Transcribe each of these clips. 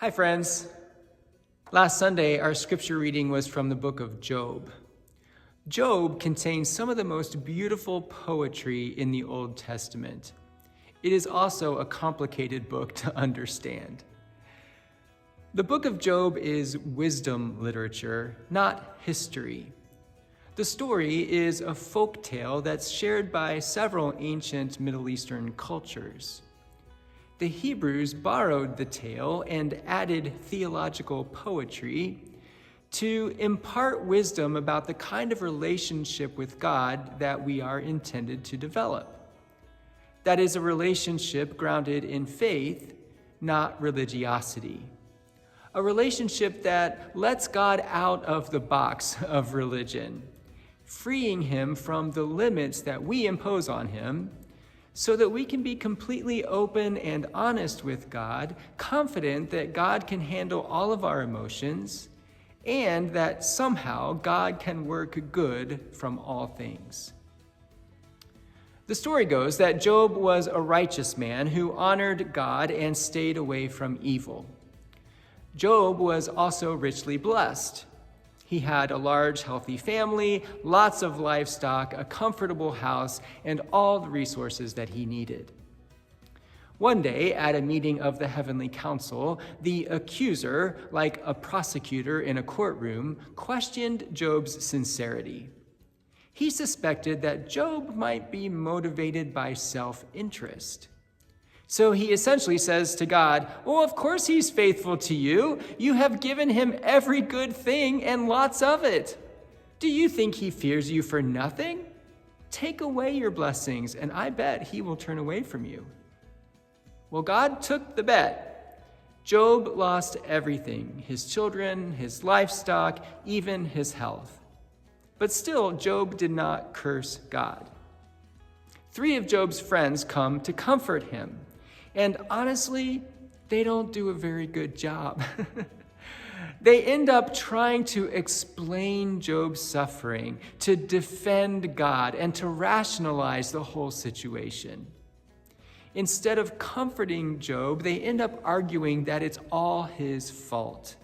Hi, friends. Last Sunday, our scripture reading was from the book of Job. Job contains some of the most beautiful poetry in the Old Testament. It is also a complicated book to understand. The book of Job is wisdom literature, not history. The story is a folk tale that's shared by several ancient Middle Eastern cultures. The Hebrews borrowed the tale and added theological poetry to impart wisdom about the kind of relationship with God that we are intended to develop. That is a relationship grounded in faith, not religiosity. A relationship that lets God out of the box of religion, freeing him from the limits that we impose on him, so that we can be completely open and honest with God, confident that God can handle all of our emotions, and that somehow God can work good from all things. The story goes that Job was a righteous man who honored God and stayed away from evil. Job was also richly blessed. He had a large, healthy family, lots of livestock, a comfortable house, and all the resources that he needed. One day, at a meeting of the heavenly council, the accuser, like a prosecutor in a courtroom, questioned Job's sincerity. He suspected that Job might be motivated by self-interest. So he essentially says to God, "Oh, of course he's faithful to you. You have given him every good thing and lots of it. Do you think he fears you for nothing? Take away your blessings, and I bet he will turn away from you." Well, God took the bet. Job lost everything: his children, his livestock, even his health. But still, Job did not curse God. 3 of Job's friends come to comfort him. And honestly, they don't do a very good job. They end up trying to explain Job's suffering, to defend God, and to rationalize the whole situation. Instead of comforting Job, they end up arguing that it's all his fault.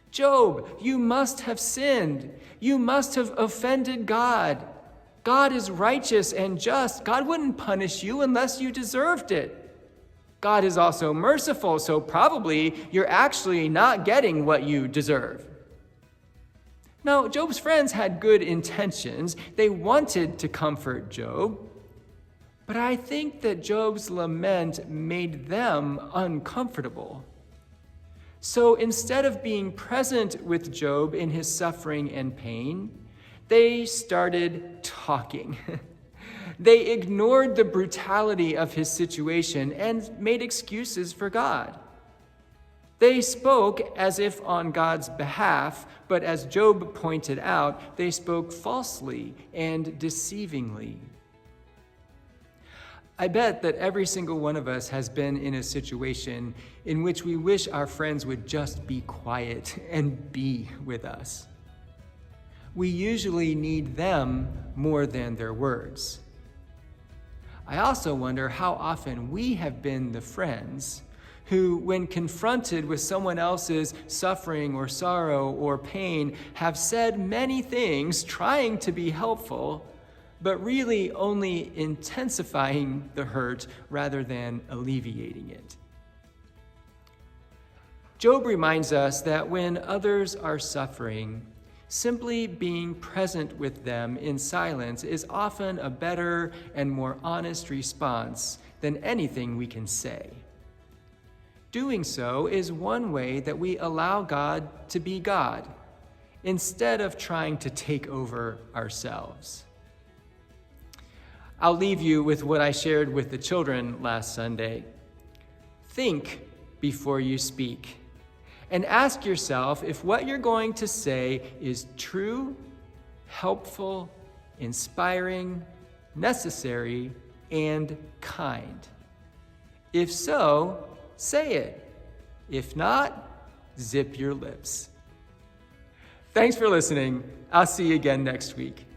"Job, you must have sinned. You must have offended God. God is righteous and just. God wouldn't punish you unless you deserved it. God is also merciful, so probably you're actually not getting what you deserve." Now, Job's friends had good intentions. They wanted to comfort Job. But I think that Job's lament made them uncomfortable. So instead of being present with Job in his suffering and pain, they started talking. They ignored the brutality of his situation and made excuses for God. They spoke as if on God's behalf, but as Job pointed out, they spoke falsely and deceivingly. I bet that every single one of us has been in a situation in which we wish our friends would just be quiet and be with us. We usually need them more than their words. I also wonder how often we have been the friends who, when confronted with someone else's suffering or sorrow or pain, have said many things trying to be helpful, but really only intensifying the hurt rather than alleviating it. Job reminds us that when others are suffering, simply being present with them in silence is often a better and more honest response than anything we can say. Doing so is one way that we allow God to be God, instead of trying to take over ourselves. I'll leave you with what I shared with the children last Sunday. Think before you speak. And ask yourself if what you're going to say is true, helpful, inspiring, necessary, and kind. If so, say it. If not, zip your lips. Thanks for listening. I'll see you again next week.